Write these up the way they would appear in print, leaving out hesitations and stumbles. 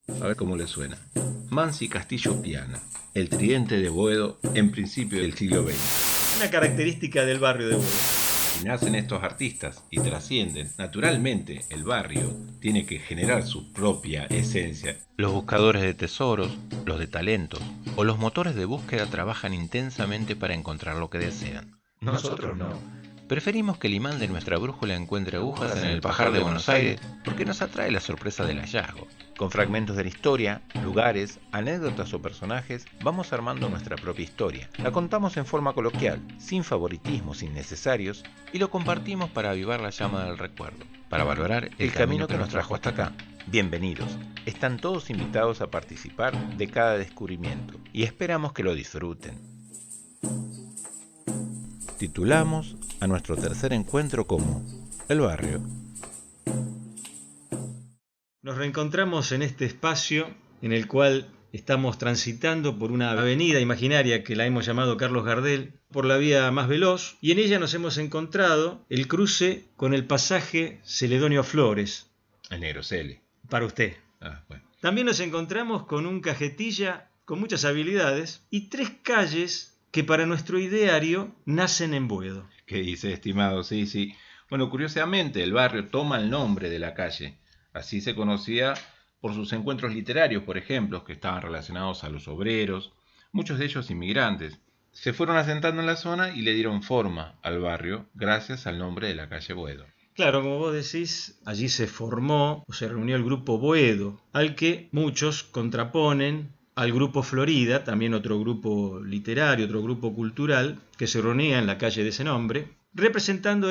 A ver cómo le suena. Mansi Castillo Piana, el tridente de Boedo en principio del siglo XX. Una característica del barrio de Boedo. Si nacen estos artistas y trascienden, naturalmente el barrio tiene que generar su propia esencia. Los buscadores de tesoros, los de talentos o los motores de búsqueda trabajan intensamente para encontrar lo que desean. Nosotros no. Preferimos que el imán de nuestra brújula encuentre agujas en el pajar de Buenos Aires porque nos atrae la sorpresa del hallazgo. Con fragmentos de la historia, lugares, anécdotas o personajes, vamos armando nuestra propia historia. La contamos en forma coloquial, sin favoritismos innecesarios, y lo compartimos para avivar la llama del recuerdo, para valorar el camino que nos trajo hasta acá. Bienvenidos. Están todos invitados a participar de cada descubrimiento y esperamos que lo disfruten. Titulamos a nuestro tercer encuentro como El Barrio. Nos reencontramos en este espacio en el cual estamos transitando por una avenida imaginaria que la hemos llamado Carlos Gardel, por la vía más veloz, y en ella nos hemos encontrado el cruce con el pasaje Celedonio Flores. El negro Cele. Para usted. Bueno. También nos encontramos con un cajetilla con muchas habilidades y 3 calles que para nuestro ideario nacen en Boedo. ¿Qué dice, estimado? Sí, sí. Bueno, curiosamente, el barrio toma el nombre de la calle. Así se conocía por sus encuentros literarios, por ejemplo, que estaban relacionados a los obreros, muchos de ellos inmigrantes. Se fueron asentando en la zona y le dieron forma al barrio gracias al nombre de la calle Boedo. Claro, como vos decís, allí se formó o se reunió el grupo Boedo, al que muchos contraponen al grupo Florida, también otro grupo literario, otro grupo cultural, que se reunía en la calle de ese nombre, representando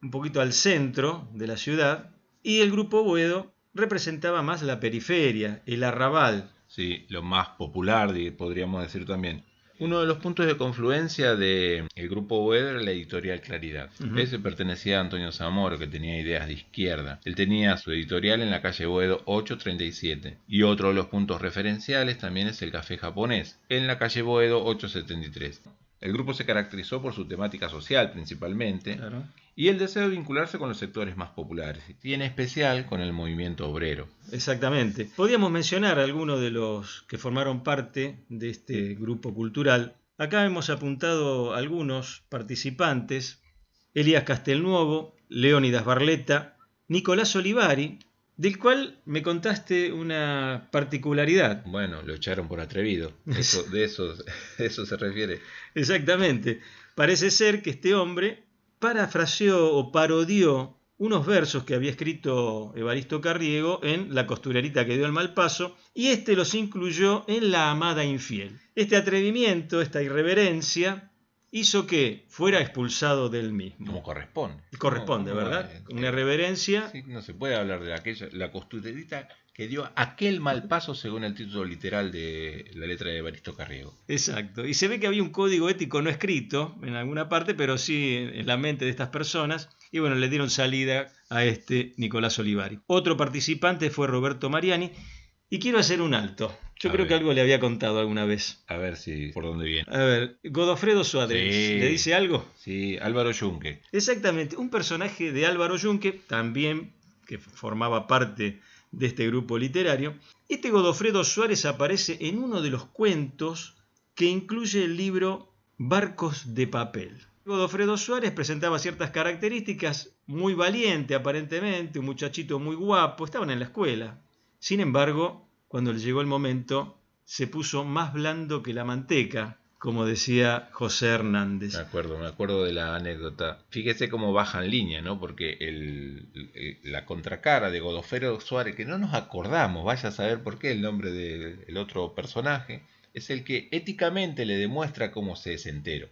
un poquito al centro de la ciudad, y el grupo Boedo representaba más la periferia, el arrabal. Sí, lo más popular, podríamos decir también. Uno de los puntos de confluencia del grupo Boedo era la editorial Claridad. Ese pertenecía a Antonio Zamora, que tenía ideas de izquierda. Él tenía su editorial en la calle Boedo 837. Y otro de los puntos referenciales también es el Café Japonés, en la calle Boedo 873. El grupo se caracterizó por su temática social principalmente, Claro. Y el deseo de vincularse con los sectores más populares, y en especial con el movimiento obrero. Exactamente. Podríamos mencionar algunos de los que formaron parte de este grupo cultural. Acá hemos apuntado algunos participantes: Elías Castelnuovo, Leónidas Barletta, Nicolás Olivari, del cual me contaste una particularidad. Bueno, lo echaron por atrevido. De eso se refiere. Exactamente. Parece ser que este hombre parafraseó o parodió unos versos que había escrito Evaristo Carriego en La costurerita que dio el mal paso, y este los incluyó en La amada infiel. Este atrevimiento, esta irreverencia, hizo que fuera expulsado del mismo. Como corresponde. Corresponde, no, ¿verdad? Una reverencia. Sí, no se puede hablar de la costurerita que dio aquel mal paso según el título literal de la letra de Evaristo Carriego. Exacto. Y se ve que había un código ético no escrito en alguna parte, pero sí en la mente de estas personas. Y bueno, le dieron salida a este Nicolás Olivari. Otro participante fue Roberto Mariani. Y quiero hacer un alto. Yo creo que algo le había contado alguna vez. A ver si por dónde viene. A ver, Godofredo Suárez, Sí. ¿le dice algo? Sí, Álvaro Yunque. Exactamente, un personaje de Álvaro Yunque, también que formaba parte de este grupo literario. Este Godofredo Suárez aparece en uno de los cuentos que incluye el libro Barcos de papel. Godofredo Suárez presentaba ciertas características: muy valiente aparentemente, un muchachito muy guapo, estaban en la escuela. Sin embargo, cuando le llegó el momento, se puso más blando que la manteca, como decía José Hernández. Me acuerdo de la anécdota. Fíjese cómo baja en línea, ¿no? Porque la contracara de Godofredo Suárez, que no nos acordamos, vaya a saber por qué el nombre del otro personaje, es el que éticamente le demuestra cómo se es entero.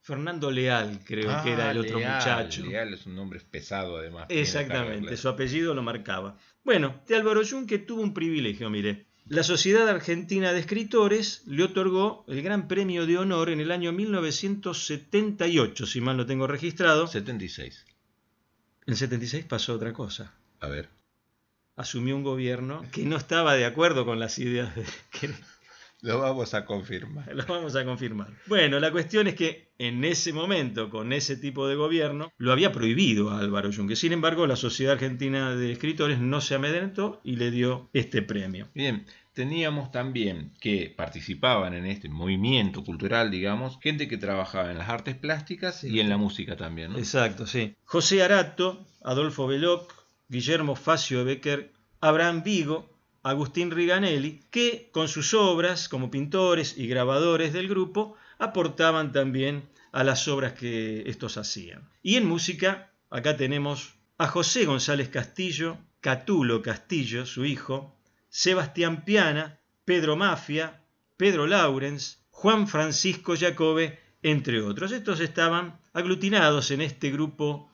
Fernando Leal, creo que era el otro muchacho. Leal es un nombre pesado, además. Exactamente, su apellido lo marcaba. Bueno, de Álvaro Yunque tuvo un privilegio, mire. La Sociedad Argentina de Escritores le otorgó el Gran Premio de Honor en el año 1978, si mal no tengo registrado. 76. En el 76 pasó otra cosa. A ver. Asumió un gobierno que no estaba de acuerdo con las ideas Lo vamos a confirmar. Lo vamos a confirmar. Bueno, la cuestión es que en ese momento, con ese tipo de gobierno, lo había prohibido a Álvaro Yunque. Sin embargo, la Sociedad Argentina de Escritores no se amedrentó y le dio este premio. Bien, teníamos también que participaban en este movimiento cultural, digamos, gente que trabajaba en las artes plásticas y en la música también, ¿no? Exacto, sí. José Arato, Adolfo Beloc, Guillermo Facio de Becker, Abraham Vigo, Agustín Riganelli, que con sus obras como pintores y grabadores del grupo aportaban también a las obras que estos hacían. Y en música, acá tenemos a José González Castillo, Catulo Castillo, su hijo, Sebastián Piana, Pedro Mafia, Pedro Laurens, Juan Francisco Jacobe, entre otros. Estos estaban aglutinados en este grupo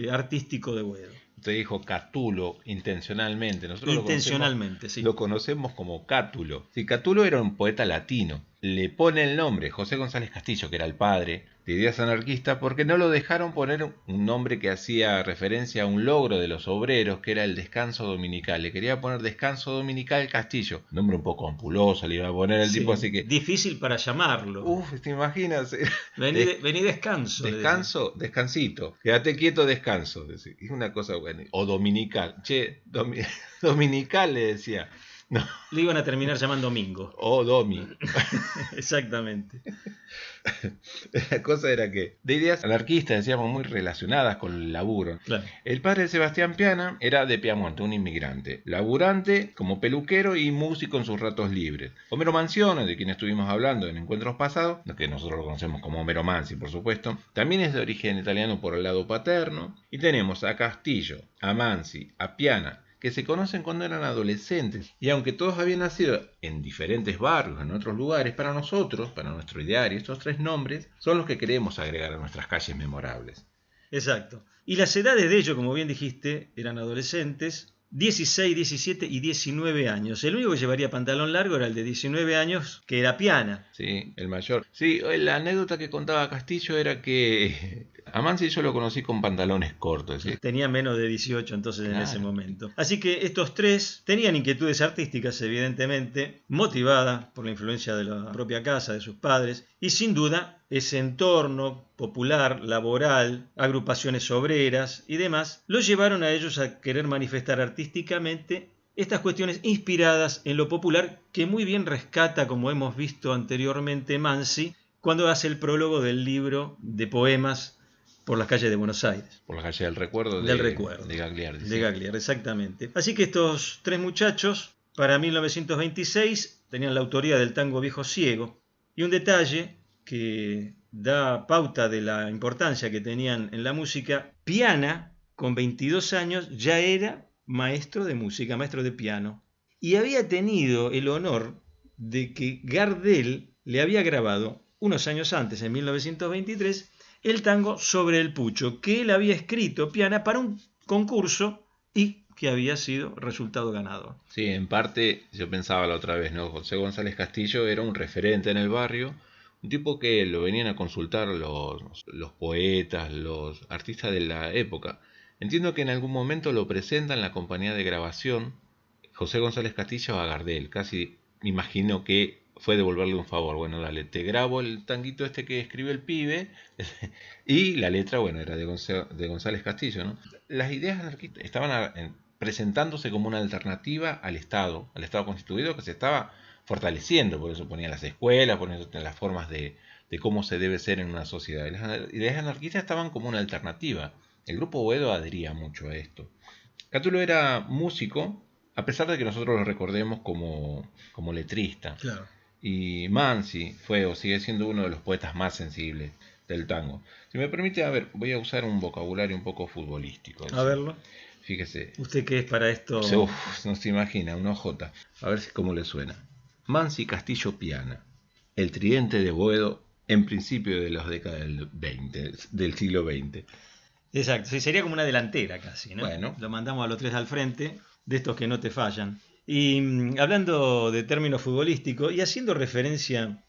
artístico de Boedo. Usted dijo Catulo intencionalmente. Nosotros Intencionalmente, sí. Lo conocemos como Cátulo. Sí, Catulo era un poeta latino. Le pone el nombre José González Castillo, que era el padre de ideas anarquistas, porque no lo dejaron poner un nombre que hacía referencia a un logro de los obreros, que era el descanso dominical. Le quería poner descanso dominical Castillo. Nombre un poco ampuloso le iba a poner el tipo, así que... Difícil para llamarlo. Uf, ¿te imaginas? Vení descanso. Descanso, descansito. Quédate quieto, descanso. Es una cosa buena. O dominical. Che, dominical le decía. No. Le iban a terminar llamando Mingo. O Domi. Exactamente. La cosa era que de ideas anarquistas, decíamos, muy relacionadas con el laburo. Claro. El padre de Sebastián Piana era de Piamonte, un inmigrante, laburante como peluquero y músico en sus ratos libres. Homero Manzione, de quien estuvimos hablando en encuentros pasados, que nosotros lo conocemos como Homero Manzi, por supuesto, también es de origen italiano por el lado paterno. Y tenemos a Castillo, a Manzi, a Piana, que se conocen cuando eran adolescentes, y aunque todos habían nacido en diferentes barrios, en otros lugares, para nosotros, para nuestro ideario, estos tres nombres son los que queremos agregar a nuestras calles memorables. Exacto. Y las edades de ellos, como bien dijiste, eran adolescentes, 16, 17 y 19 años. El único que llevaría pantalón largo era el de 19 años, que era Piana. Sí, el mayor. Sí, la anécdota que contaba Castillo era que a Manzi yo lo conocí con pantalones cortos. ¿Sí? Tenía menos de 18 entonces en ese momento. Así que estos tres tenían inquietudes artísticas, evidentemente, motivadas por la influencia de la propia casa, de sus padres, y sin duda ese entorno popular, laboral, agrupaciones obreras y demás, los llevaron a ellos a querer manifestar artísticamente estas cuestiones inspiradas en lo popular, que muy bien rescata, como hemos visto anteriormente, Manzi, cuando hace el prólogo del libro de poemas Por las calles de Buenos Aires. Por la calle del recuerdo de Gagliardi. De Gagliardi, exactamente. Así que estos tres muchachos, para 1926, tenían la autoría del tango Viejo Ciego. Y un detalle que da pauta de la importancia que tenían en la música: Piana, con 22 años, ya era maestro de música, maestro de piano. Y había tenido el honor de que Gardel le había grabado unos años antes, en 1923, el tango Sobre el Pucho, que él había escrito, Piana, para un concurso y que había sido resultado ganador. Sí, en parte yo pensaba la otra vez, ¿no? José González Castillo era un referente en el barrio, un tipo que lo venían a consultar los poetas, los artistas de la época. Entiendo que en algún momento lo presentan en la compañía de grabación José González Castillo a Gardel. Casi me imagino que fue devolverle un favor. Bueno, dale, te grabo el tanguito este que escribe el pibe. Y la letra, bueno, era de González Castillo, ¿no? Las ideas anarquistas estaban presentándose como una alternativa al Estado constituido, que se estaba fortaleciendo. Por eso ponían las escuelas, ponían las formas de cómo se debe ser en una sociedad. Las ideas anarquistas estaban como una alternativa. El grupo Boedo adhería mucho a esto. Catulo era músico, a pesar de que nosotros lo recordemos como letrista. Claro. Y Manzi fue o sigue siendo uno de los poetas más sensibles del tango. Si me permite, a ver, voy a usar un vocabulario un poco futbolístico. A verlo. Fíjese. ¿Usted qué es para esto? No se imagina, un OJ. A ver cómo le suena. Manzi, Castillo, Piana. El tridente de Boedo en principio de las décadas del siglo XX. Exacto, sí, sería como una delantera casi, ¿no? Bueno. Lo mandamos a los tres al frente, de estos que no te fallan. Y hablando de términos futbolísticos y haciendo referencia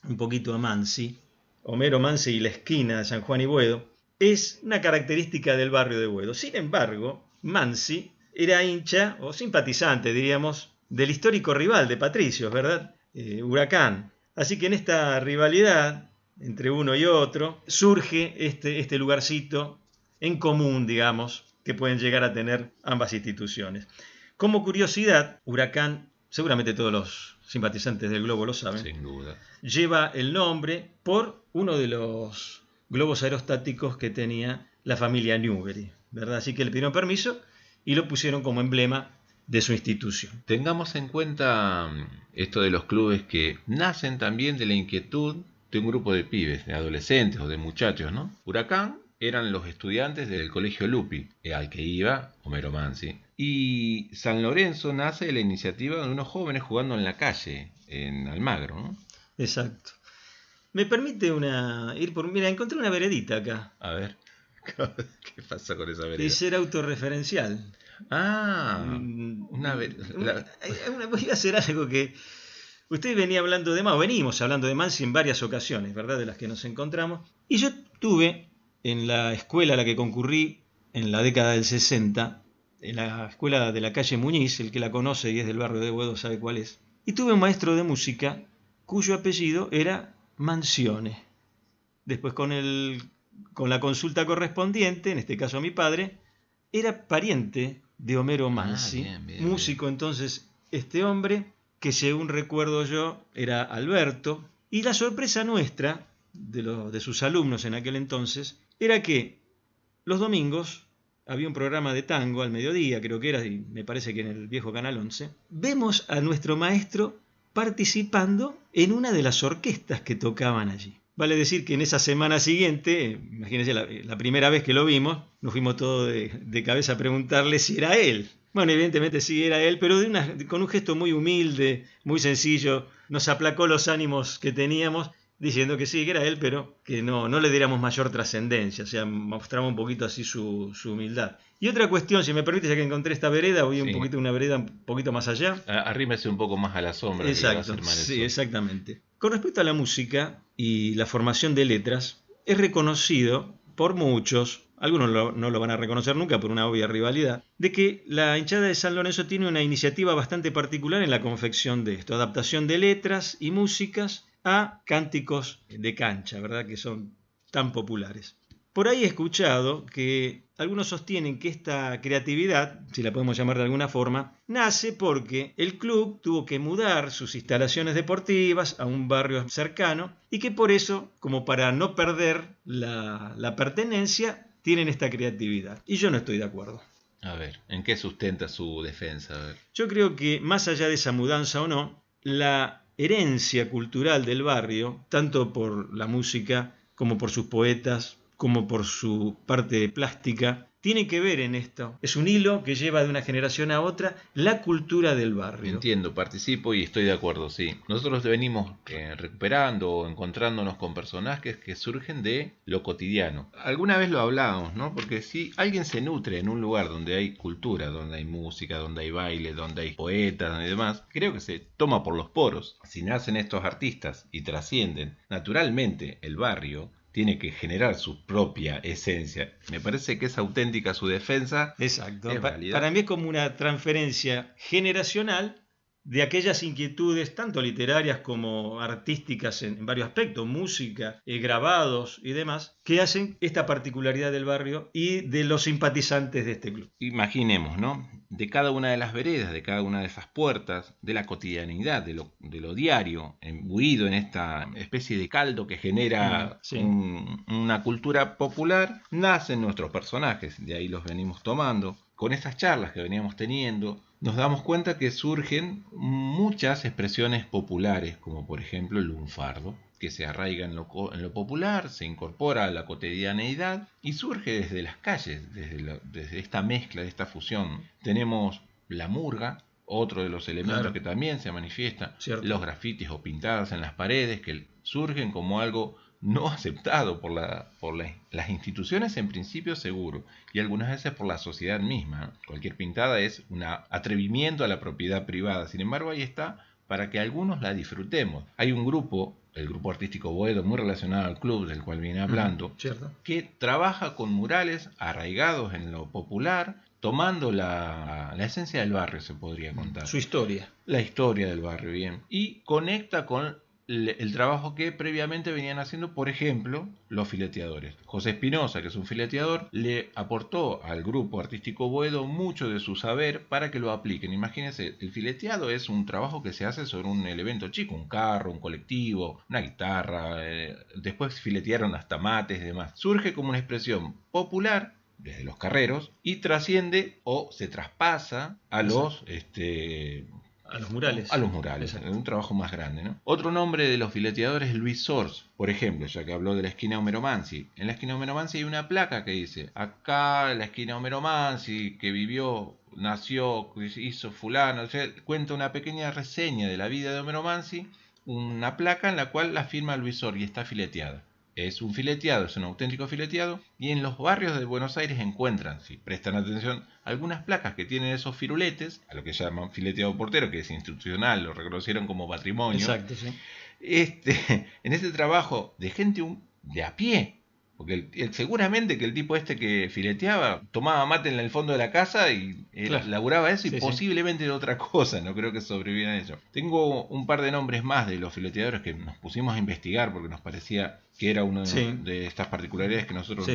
un poquito a Manzi, Homero Manzi y la esquina de San Juan y Boedo, es una característica del barrio de Boedo. Sin embargo, Manzi era hincha o simpatizante, diríamos, del histórico rival de Patricios, ¿verdad? Huracán. Así que en esta rivalidad entre uno y otro surge este lugarcito en común, digamos, que pueden llegar a tener ambas instituciones. Como curiosidad, Huracán, seguramente todos los simpatizantes del globo lo saben, Sin duda. lleva el nombre por uno de los globos aerostáticos que tenía la familia Newbery, ¿verdad? Así que le pidieron permiso y lo pusieron como emblema de su institución. Tengamos en cuenta esto de los clubes que nacen también de la inquietud de un grupo de pibes, de adolescentes o de muchachos, ¿no? Huracán eran los estudiantes del Colegio Lupi, al que iba Homero Mansi. Y San Lorenzo nace de la iniciativa de unos jóvenes jugando en la calle, en Almagro, ¿no? Exacto. Me permite ir por... Mira, encontré una veredita acá. A ver, ¿qué pasa con esa vereda? De ser autorreferencial. Ah, Voy a hacer algo que... Usted venía hablando de Mansi, venimos hablando de Mansi en varias ocasiones, ¿verdad? De las que nos encontramos. Y yo tuve en la escuela a la que concurrí en la década del 60, en la escuela de la calle Muñiz, el que la conoce y es del barrio de Boedo sabe cuál es. Y tuve un maestro de música cuyo apellido era Mansione. Después con la consulta correspondiente, en este caso a mi padre, era pariente de Homero Mansi, bien, músico entonces este hombre, que según recuerdo yo era Alberto, y la sorpresa nuestra, de sus alumnos en aquel entonces, era que los domingos había un programa de tango al mediodía, creo que era, y me parece que en el viejo Canal 11, vemos a nuestro maestro participando en una de las orquestas que tocaban allí. Vale decir que en esa semana siguiente, imagínense la primera vez que lo vimos, nos fuimos todos de cabeza a preguntarle si era él. Bueno, evidentemente sí era él, pero con un gesto muy humilde, muy sencillo, nos aplacó los ánimos que teníamos, diciendo que sí, que era él, pero que no le diéramos mayor trascendencia, o sea, mostraba un poquito así su humildad. Y otra cuestión, si me permite, ya que encontré esta vereda, voy una vereda un poquito más allá. Arrímese un poco más a la sombra. Exacto, sí, exactamente. Con respecto a la música y la formación de letras, es reconocido por muchos, algunos no lo van a reconocer nunca por una obvia rivalidad, de que la hinchada de San Lorenzo tiene una iniciativa bastante particular en la confección de esto, adaptación de letras y músicas a cánticos de cancha, ¿verdad? Que son tan populares. Por ahí he escuchado que algunos sostienen que esta creatividad, si la podemos llamar de alguna forma, nace porque el club tuvo que mudar sus instalaciones deportivas a un barrio cercano y que por eso, como para no perder la pertenencia, tienen esta creatividad. Y yo no estoy de acuerdo. A ver, ¿en qué sustenta su defensa? A ver. Yo creo que más allá de esa mudanza o no, la herencia cultural del barrio, tanto por la música como por sus poetas, como por su parte plástica, tiene que ver en esto. Es un hilo que lleva de una generación a otra la cultura del barrio. Entiendo, participo y estoy de acuerdo, sí. Nosotros venimos recuperando o encontrándonos con personajes que surgen de lo cotidiano. Alguna vez lo hablábamos, ¿no? Porque si alguien se nutre en un lugar donde hay cultura, donde hay música, donde hay baile, donde hay poetas y demás, creo que se toma por los poros. Si nacen estos artistas y trascienden naturalmente el barrio, tiene que generar su propia esencia. Me parece que es auténtica su defensa. Exacto. Para mí es como una transferencia generacional de aquellas inquietudes, tanto literarias como artísticas en varios aspectos, música, grabados y demás, que hacen esta particularidad del barrio y de los simpatizantes de este club. Imaginemos, ¿no? De cada una de las veredas, de cada una de esas puertas, de la cotidianidad, de lo diario, embuido en esta especie de caldo que genera una cultura popular, nacen nuestros personajes, de ahí los venimos tomando. Con estas charlas que veníamos teniendo, nos damos cuenta que surgen muchas expresiones populares, como por ejemplo el lunfardo, que se arraiga en lo popular, se incorpora a la cotidianeidad y surge desde las calles, desde esta mezcla, de esta fusión. Tenemos la murga, otro de los elementos que también se manifiesta, los grafitis o pintadas en las paredes, que surgen como algo no aceptado por las instituciones en principio seguro, y algunas veces por la sociedad misma. Cualquier pintada es un atrevimiento a la propiedad privada, sin embargo ahí está para que algunos la disfrutemos. Hay un grupo, el grupo artístico Boedo, muy relacionado al club del cual viene hablando, que trabaja con murales arraigados en lo popular tomando la esencia del barrio, se podría contar. Su historia. La historia del barrio, bien. Y conecta con el trabajo que previamente venían haciendo, por ejemplo, los fileteadores. José Espinosa, que es un fileteador, le aportó al grupo artístico Boedo mucho de su saber para que lo apliquen. Imagínense, el fileteado es un trabajo que se hace sobre un elemento chico, un carro, un colectivo, una guitarra, después filetearon hasta mates y demás. Surge como una expresión popular desde los carreros y trasciende o se traspasa a los a los murales. A los murales, es un trabajo más grande, ¿no? Otro nombre de los fileteadores es Luis Sors, por ejemplo, ya que habló de la esquina Homero Mansi. En la esquina Homero Mansi hay una placa que dice: acá en la esquina Homero Mansi, que vivió, nació, hizo fulano. O sea, cuenta una pequeña reseña de la vida de Homero Mansi, una placa en la cual la firma Luis Sors y está fileteada. Es un fileteado, es un auténtico fileteado, y en los barrios de Buenos Aires encuentran, si prestan atención, algunas placas que tienen esos firuletes, a lo que llaman fileteado portero, que es institucional, lo reconocieron como patrimonio. Exacto, sí. En este trabajo de gente de a pie, porque seguramente que el tipo que fileteaba tomaba mate en el fondo de la casa y claro, laburaba eso y sí, posiblemente de otra cosa, no creo que sobrevivieran eso. Tengo un par de nombres más de los fileteadores que nos pusimos a investigar porque nos parecía que era una de estas particularidades que nosotros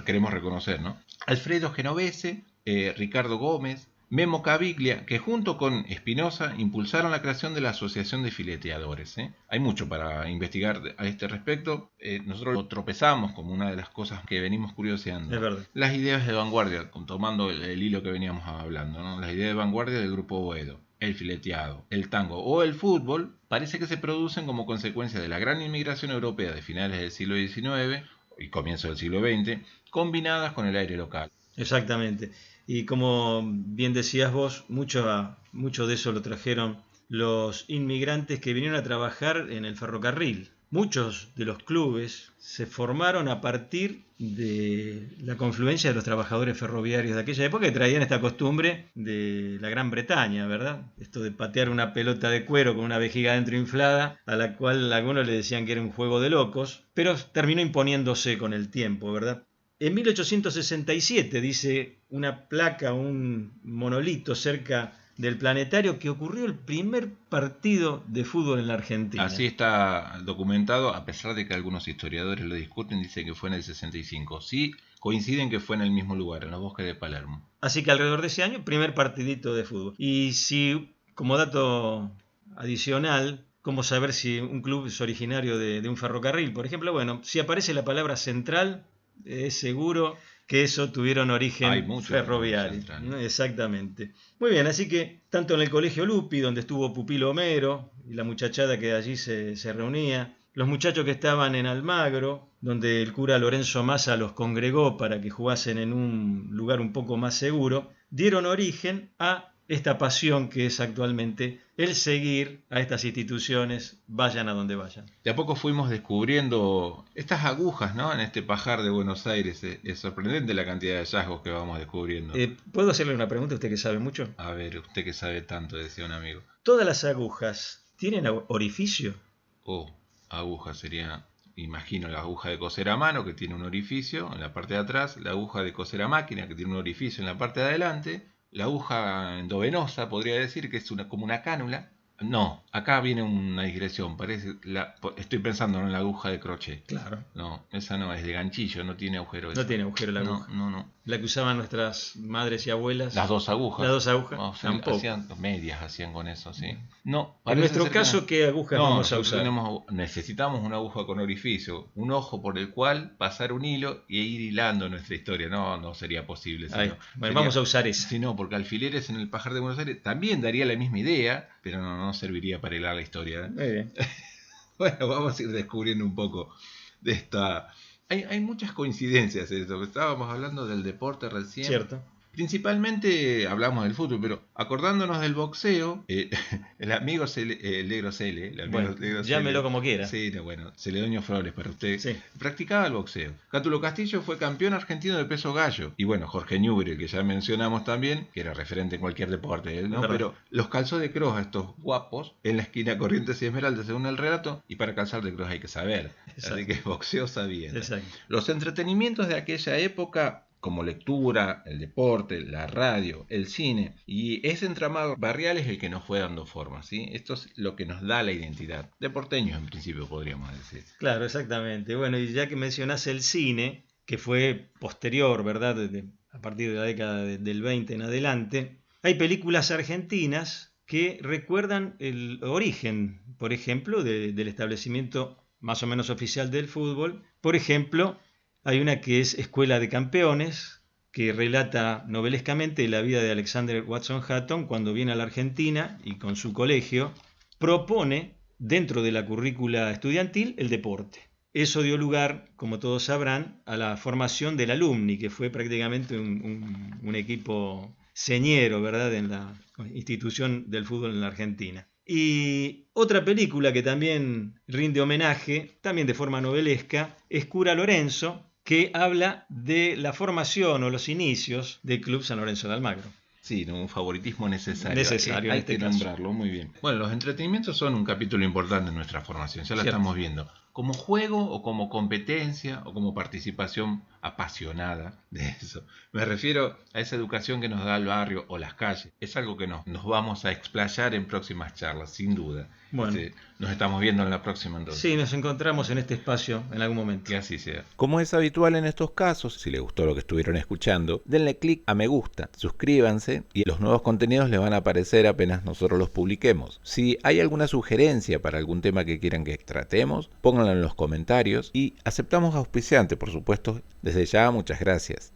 queremos reconocer, ¿no? Alfredo Genovese, Ricardo Gómez, Memo Caviglia, que junto con Espinosa impulsaron la creación de la Asociación de Fileteadores. Hay mucho para investigar a este respecto. Nosotros lo tropezamos como una de las cosas que venimos curioseando. Es verdad. Las ideas de vanguardia, tomando el hilo que veníamos hablando, ¿no? Las ideas de vanguardia del grupo Boedo, el fileteado, el tango o el fútbol, parece que se producen como consecuencia de la gran inmigración europea de finales del siglo XIX y comienzo del siglo XX, combinadas con el aire local. Exactamente. Y como bien decías vos, mucho de eso lo trajeron los inmigrantes que vinieron a trabajar en el ferrocarril. Muchos de los clubes se formaron a partir de la confluencia de los trabajadores ferroviarios de aquella época que traían esta costumbre de la Gran Bretaña, ¿verdad? Esto de patear una pelota de cuero con una vejiga adentro inflada, a la cual algunos le decían que era un juego de locos, pero terminó imponiéndose con el tiempo, ¿verdad? En 1867 dice una placa, un monolito cerca del planetario que ocurrió el primer partido de fútbol en la Argentina. Así está documentado, a pesar de que algunos historiadores lo discuten, dicen que fue en el 65. Sí, coinciden que fue en el mismo lugar, en los bosques de Palermo. Así que alrededor de ese año, primer partidito de fútbol. Y si, como dato adicional, ¿cómo saber si un club es originario de un ferrocarril? Por ejemplo, bueno, si aparece la palabra central, es seguro que eso tuvieron origen ferroviario. Exactamente. Muy bien, así que tanto en el Colegio Lupi, donde estuvo Pupilo Homero y la muchachada que allí se reunía, los muchachos que estaban en Almagro, donde el cura Lorenzo Massa los congregó para que jugasen en un lugar un poco más seguro, dieron origen a esta pasión que es actualmente el seguir a estas instituciones, vayan a donde vayan. De a poco fuimos descubriendo estas agujas, ¿no? En este pajar de Buenos Aires. Es sorprendente la cantidad de hallazgos que vamos descubriendo. ¿Puedo hacerle una pregunta a usted que sabe mucho? A ver, usted que sabe tanto, decía un amigo. ¿Todas las agujas tienen orificio? Aguja sería, imagino, la aguja de coser a mano que tiene un orificio en la parte de atrás, la aguja de coser a máquina que tiene un orificio en la parte de adelante, la aguja endovenosa, podría decir que es como una cánula. No, acá viene una digresión, estoy pensando en la aguja de crochet. Claro. No, esa no, es de ganchillo, no tiene agujero. No tiene agujero la aguja. No. La que usaban nuestras madres y abuelas. Las dos agujas. No, tampoco. Medias hacían con eso, sí. No. En nuestro caso, ¿qué agujas vamos a usar? Necesitamos una aguja con orificio, un ojo por el cual pasar un hilo y ir hilando nuestra historia. No sería posible. Vamos a usar esa. Sí, no, porque alfileres en el Pajar de Buenos Aires también daría la misma idea, pero no serviría para hilar la historia. Muy bien. Bueno, vamos a ir descubriendo un poco de esta. Hay muchas coincidencias en esto. Estábamos hablando del deporte recién. Cierto. Principalmente hablamos del fútbol, pero acordándonos del boxeo, el amigo Negro Cele, llámelo como quiera. Sí, bueno, Celedonio Flores para usted, sí. Practicaba el boxeo. Cátulo Castillo fue campeón argentino de peso gallo. Y bueno, Jorge Newbery, que ya mencionamos también, que era referente en cualquier deporte, ¿no? Pero los calzó de cross a estos guapos en la esquina Corrientes y Esmeralda, según el relato, y para calzar de cross hay que saber. Exacto. Así que boxeo sabían. Exacto. Los entretenimientos de aquella época como lectura, el deporte, la radio, el cine, y ese entramado barrial es el que nos fue dando forma, ¿sí? Esto es lo que nos da la identidad, de porteños en principio podríamos decir. Claro, exactamente. Bueno, y ya que mencionás el cine, que fue posterior, ¿verdad? A partir de la década del 20 en adelante, hay películas argentinas que recuerdan el origen, por ejemplo, del establecimiento más o menos oficial del fútbol. Por ejemplo, hay una que es Escuela de Campeones, que relata novelescamente la vida de Alexander Watson Hatton cuando viene a la Argentina y con su colegio propone dentro de la currícula estudiantil el deporte. Eso dio lugar, como todos sabrán, a la formación del Alumni, que fue prácticamente un equipo señero, ¿verdad?, en la institución del fútbol en la Argentina. Y otra película que también rinde homenaje, también de forma novelesca, es Cura Lorenzo, que habla de la formación o los inicios del Club San Lorenzo de Almagro. Sí, un favoritismo necesario. Necesario Hay en este que nombrarlo, muy bien. Bueno, los entretenimientos son un capítulo importante en nuestra formación, ya lo estamos viendo. Como juego o como competencia o como participación apasionada de eso. Me refiero a esa educación que nos da el barrio o las calles. Es algo que nos vamos a explayar en próximas charlas, sin duda. Bueno. Nos estamos viendo en la próxima entonces. Sí, nos encontramos en este espacio en algún momento. Que así sea. Como es habitual en estos casos, si les gustó lo que estuvieron escuchando, denle clic a me gusta, suscríbanse y los nuevos contenidos les van a aparecer apenas nosotros los publiquemos. Si hay alguna sugerencia para algún tema que quieran que tratemos, pónganlo en los comentarios y aceptamos auspiciante, por supuesto. Desde ya, muchas gracias.